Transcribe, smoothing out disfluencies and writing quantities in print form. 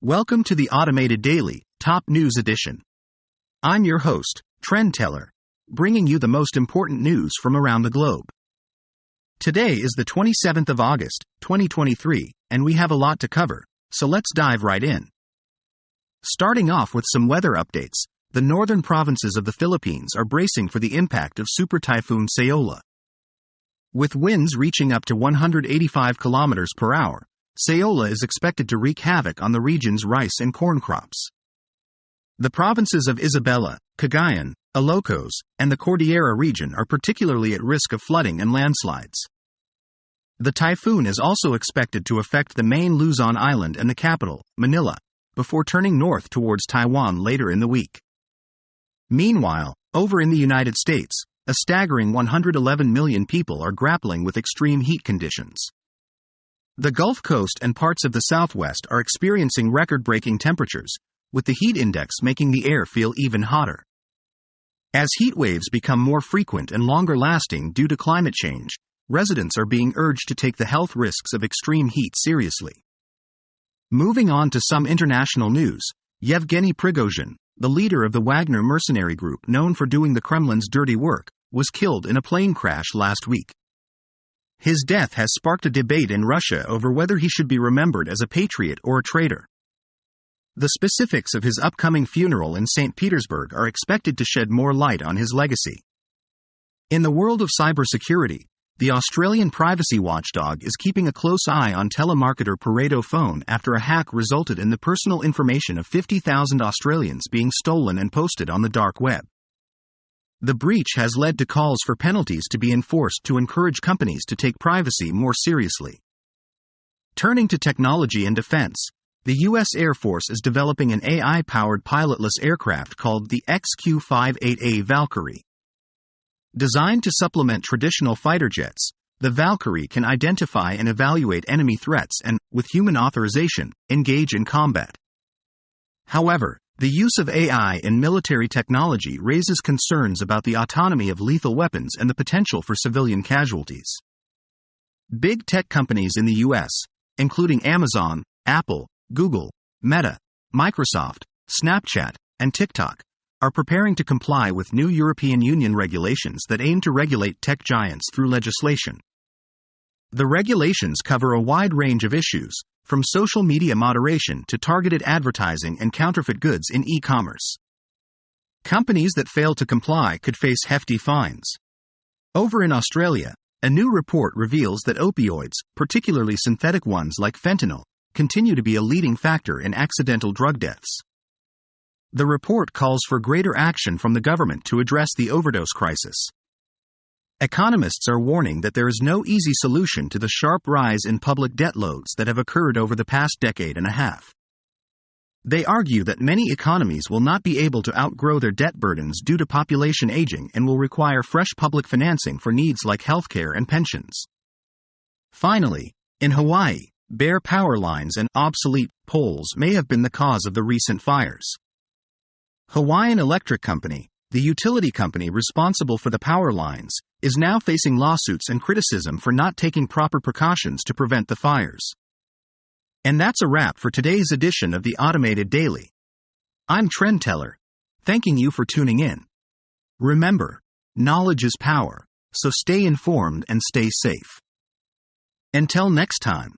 Welcome to the Automated Daily, Top News Edition. I'm your host, Trend Teller, bringing you the most important news from around the globe. Today is the 27th of August, 2023, and we have a lot to cover, so let's dive right in. Starting off with some weather updates, the northern provinces of the Philippines are bracing for the impact of Super Typhoon Saola. With winds reaching up to 185 kilometers per hour, Saola is expected to wreak havoc on the region's rice and corn crops. The provinces of Isabela, Cagayan, Ilocos, and the Cordillera region are particularly at risk of flooding and landslides. The typhoon is also expected to affect the main Luzon island and the capital, Manila, before turning north towards Taiwan later in the week. Meanwhile, over in the United States, a staggering 111 million people are grappling with extreme heat conditions. The Gulf Coast and parts of the Southwest are experiencing record-breaking temperatures, with the heat index making the air feel even hotter. As heat waves become more frequent and longer-lasting due to climate change, residents are being urged to take the health risks of extreme heat seriously. Moving on to some international news, Yevgeny Prigozhin, the leader of the Wagner mercenary group known for doing the Kremlin's dirty work, was killed in a plane crash last week. His death has sparked a debate in Russia over whether he should be remembered as a patriot or a traitor. The specifics of his upcoming funeral in St. Petersburg are expected to shed more light on his legacy. In the world of cybersecurity, the Australian privacy watchdog is keeping a close eye on telemarketer Pareto phone after a hack resulted in the personal information of 50,000 Australians being stolen and posted on the dark web. The breach has led to calls for penalties to be enforced to encourage companies to take privacy more seriously. Turning to technology and defense, the U.S. Air Force is developing an AI-powered pilotless aircraft called the XQ-58A Valkyrie. Designed to supplement traditional fighter jets, the Valkyrie can identify and evaluate enemy threats and, with human authorization, engage in combat. However, the use of AI in military technology raises concerns about the autonomy of lethal weapons and the potential for civilian casualties. Big tech companies in the U.S., including Amazon, Apple, Google, Meta, Microsoft, Snapchat, and TikTok, are preparing to comply with new European Union regulations that aim to regulate tech giants through legislation. The regulations cover a wide range of issues, from social media moderation to targeted advertising and counterfeit goods in e-commerce. Companies that fail to comply could face hefty fines. Over in Australia, a new report reveals that opioids, particularly synthetic ones like fentanyl, continue to be a leading factor in accidental drug deaths. The report calls for greater action from the government to address the overdose crisis. Economists are warning that there is no easy solution to the sharp rise in public debt loads that have occurred over the past decade and a half. They argue that many economies will not be able to outgrow their debt burdens due to population aging and will require fresh public financing for needs like healthcare and pensions. Finally, in Hawaii, bare power lines and obsolete poles may have been the cause of the recent fires. Hawaiian Electric Company, the utility company responsible for the power lines, is now facing lawsuits and criticism for not taking proper precautions to prevent the fires. And that's a wrap for today's edition of the Automated Daily. I'm Trend Teller, thanking you for tuning in. Remember, knowledge is power, so stay informed and stay safe. Until next time.